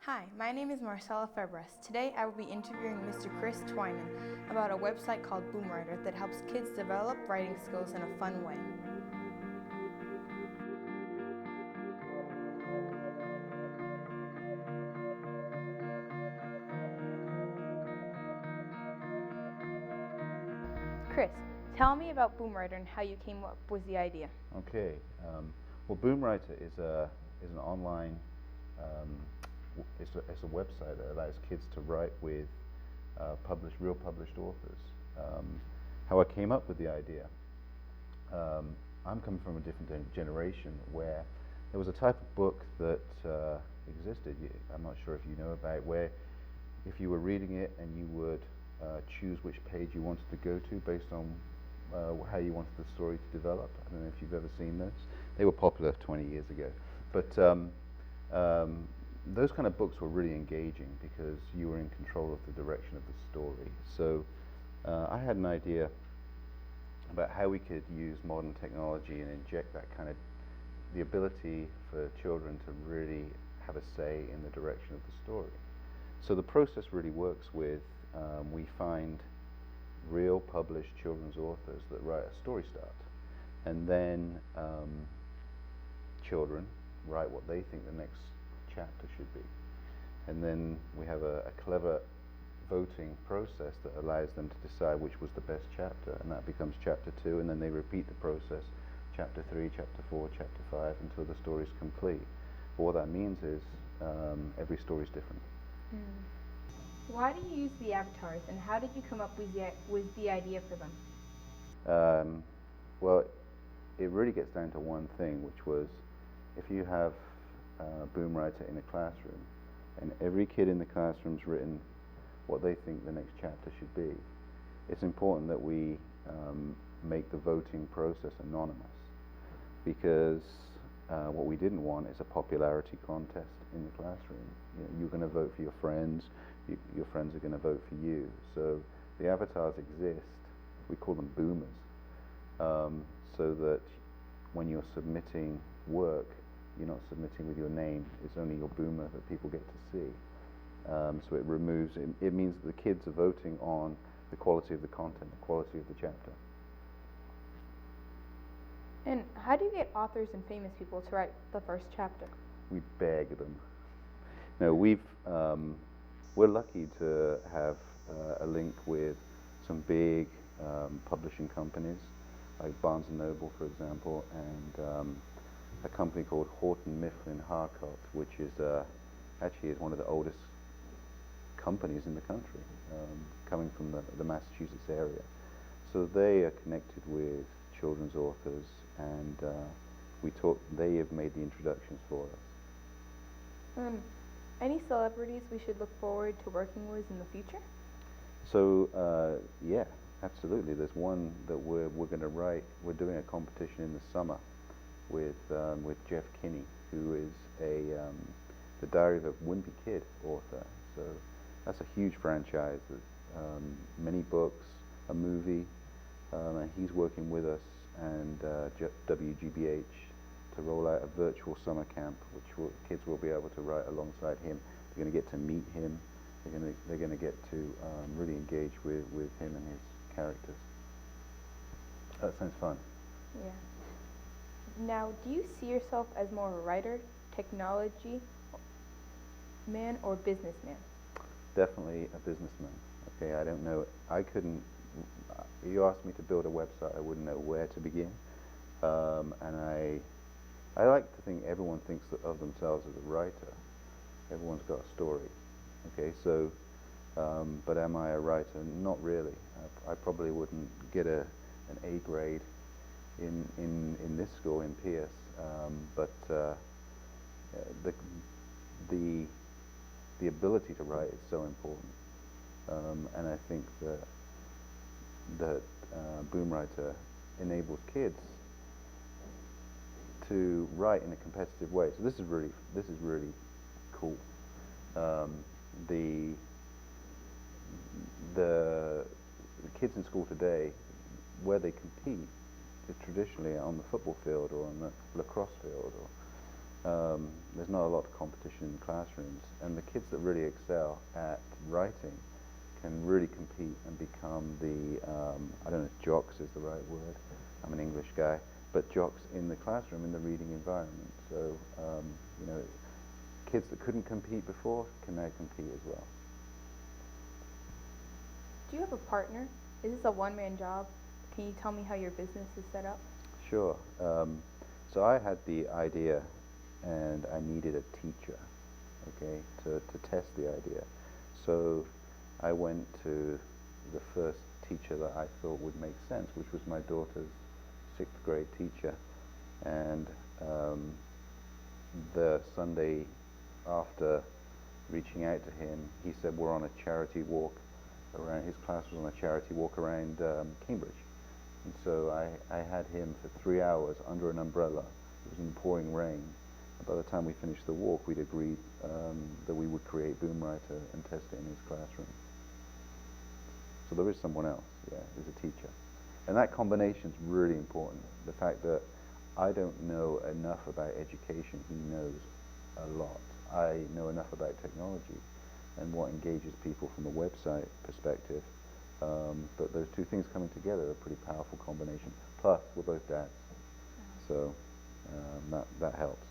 Hi, my name is Marcela Febres. Today I will be interviewing Mr. Chris Twyman about a website called BoomWriter that helps kids develop writing skills in a fun way. Chris, tell me about BoomWriter and how you came up with the idea. Okay. Well, BoomWriter is an online it's a website that allows kids to write with real published authors. How I came up with the idea, I'm coming from a different generation where there was a type of book that existed. I'm not sure if you know about it, where if you were reading it and you would choose which page you wanted to go to based on how you wanted the story to develop. I don't know if you've ever seen those. They were popular 20 years ago. But those kind of books were really engaging because you were in control of the direction of the story. So I had an idea about how we could use modern technology and inject that kind of the ability for children to really have a say in the direction of the story. So the process really works with we find real published children's authors that write a story start, and then children write what they think the next chapter should be, and then we have a clever voting process that allows them to decide which was the best chapter, and that becomes chapter 2, and then they repeat the process, chapter 3, chapter 4, chapter 5, until the story is complete. But what that means is every story is different. Why do you use the avatars, and how did you come up with the idea for them? Well, it really gets down to one thing, which was if you have BoomWriter in a classroom, and every kid in the classroom's written what they think the next chapter should be, it's important that we make the voting process anonymous, because what we didn't want is a popularity contest in the classroom. You're going to vote for your friends, your friends are going to vote for you. So the avatars exist, we call them boomers, so that when you're submitting work, you're not submitting with your name, it's only your boomer that people get to see. So it means that the kids are voting on the quality of the content, the quality of the chapter. And how do you get authors and famous people to write the first chapter? We beg them. No, we're lucky to have a link with some big publishing companies, like Barnes & Noble, for example, and a company called Houghton Mifflin Harcourt, which is actually is one of the oldest companies in the country, coming from the Massachusetts area. So they are connected with children's authors, and they have made the introductions for us. Any celebrities we should look forward to working with in the future? So yeah, absolutely. There's one that we're going to write. We're doing a competition in the summer with Jeff Kinney, who is the Diary of a Wimpy Kid author. So that's a huge franchise. Many books, a movie, and he's working with us and WGBH to roll out a virtual summer camp, which kids will be able to write alongside him. They're going to get to meet him. They're going to get to really engage with him and his characters. That sounds fun. Yeah. Now, do you see yourself as more of a writer, technology man, or businessman? Definitely a businessman. Okay, I don't know. I couldn't. You asked me to build a website, I wouldn't know where to begin. And I like to think everyone thinks of themselves as a writer. Everyone's got a story. Okay, so, but am I a writer? Not really. I probably wouldn't get an A grade in this school in Pierce, but the ability to write is so important, and I think that BoomWriter enables kids to write in a competitive way. So this is really cool. The kids in school today, where they compete, is traditionally on the football field or on the lacrosse field, there's not a lot of competition in classrooms, and the kids that really excel at writing can really compete and become the, I don't know if jocks is the right word, I'm an English guy, but jocks in the classroom, in the reading environment. So, you know, kids that couldn't compete before can now compete as well. Do you have a partner? Is this a one-man job? Can you tell me how your business is set up? Sure. So I had the idea and I needed a teacher, okay, to test the idea. So I went to the first teacher that I thought would make sense, which was my daughter's 6th grade teacher. And the Sunday after reaching out to him, he said, we're on a charity walk around, his class was on a charity walk around Cambridge. And so I had him for 3 hours under an umbrella. It was in pouring rain. And by the time we finished the walk, we'd agreed that we would create BoomWriter and test it in his classroom. So there is someone else, yeah, there's a teacher. And that combination is really important. The fact that I don't know enough about education, he knows a lot. I know enough about technology and what engages people from a website perspective. But those two things coming together are a pretty powerful combination. Plus, we're both dads, so that helps.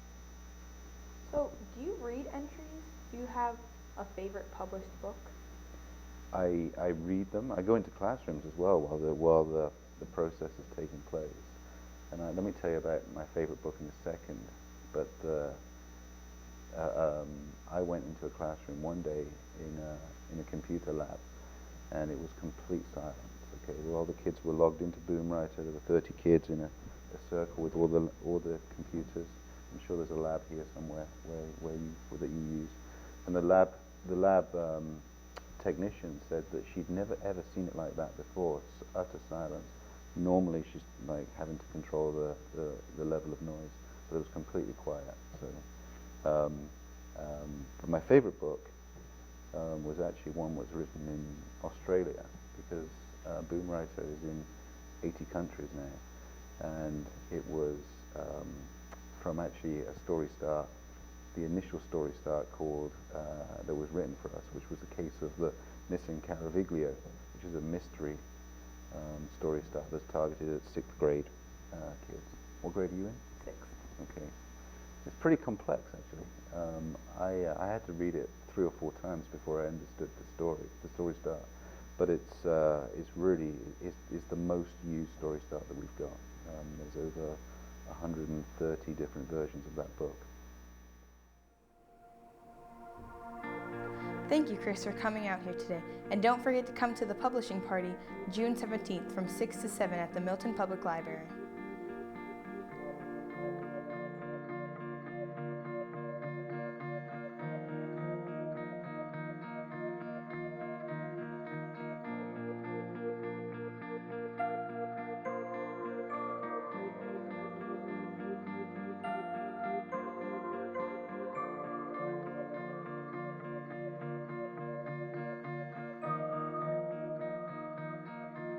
So, do you read entries? Do you have a favorite published book? I read them. I go into classrooms as well while the process is taking place. And let me tell you about my favorite book in a second. But I went into a classroom one day in a computer lab, and it was complete silence. Okay, all the kids were logged into BoomWriter. There were 30 kids in a circle with all the computers. I'm sure there's a lab here somewhere that you use. And the lab technician said that she'd never ever seen it like that before. It's utter silence. Normally she's like having to control the level of noise, but it was completely quiet. So, but my favorite book was actually one that was written in Australia, because BoomWriter is in 80 countries now, and it was from actually a story start, the initial story start called that was written for us, which was the case of the missing Caraviglio, which is a mystery story start that's targeted at 6th grade kids. What grade are you in? 6th. Okay. It's pretty complex, actually. I had to read it 3 or 4 times before I understood the story start. But it's really the most used story start that we've got. There's over 130 different versions of that book. Thank you, Chris, for coming out here today. And don't forget to come to the publishing party June 17th from 6 to 7 at the Milton Public Library.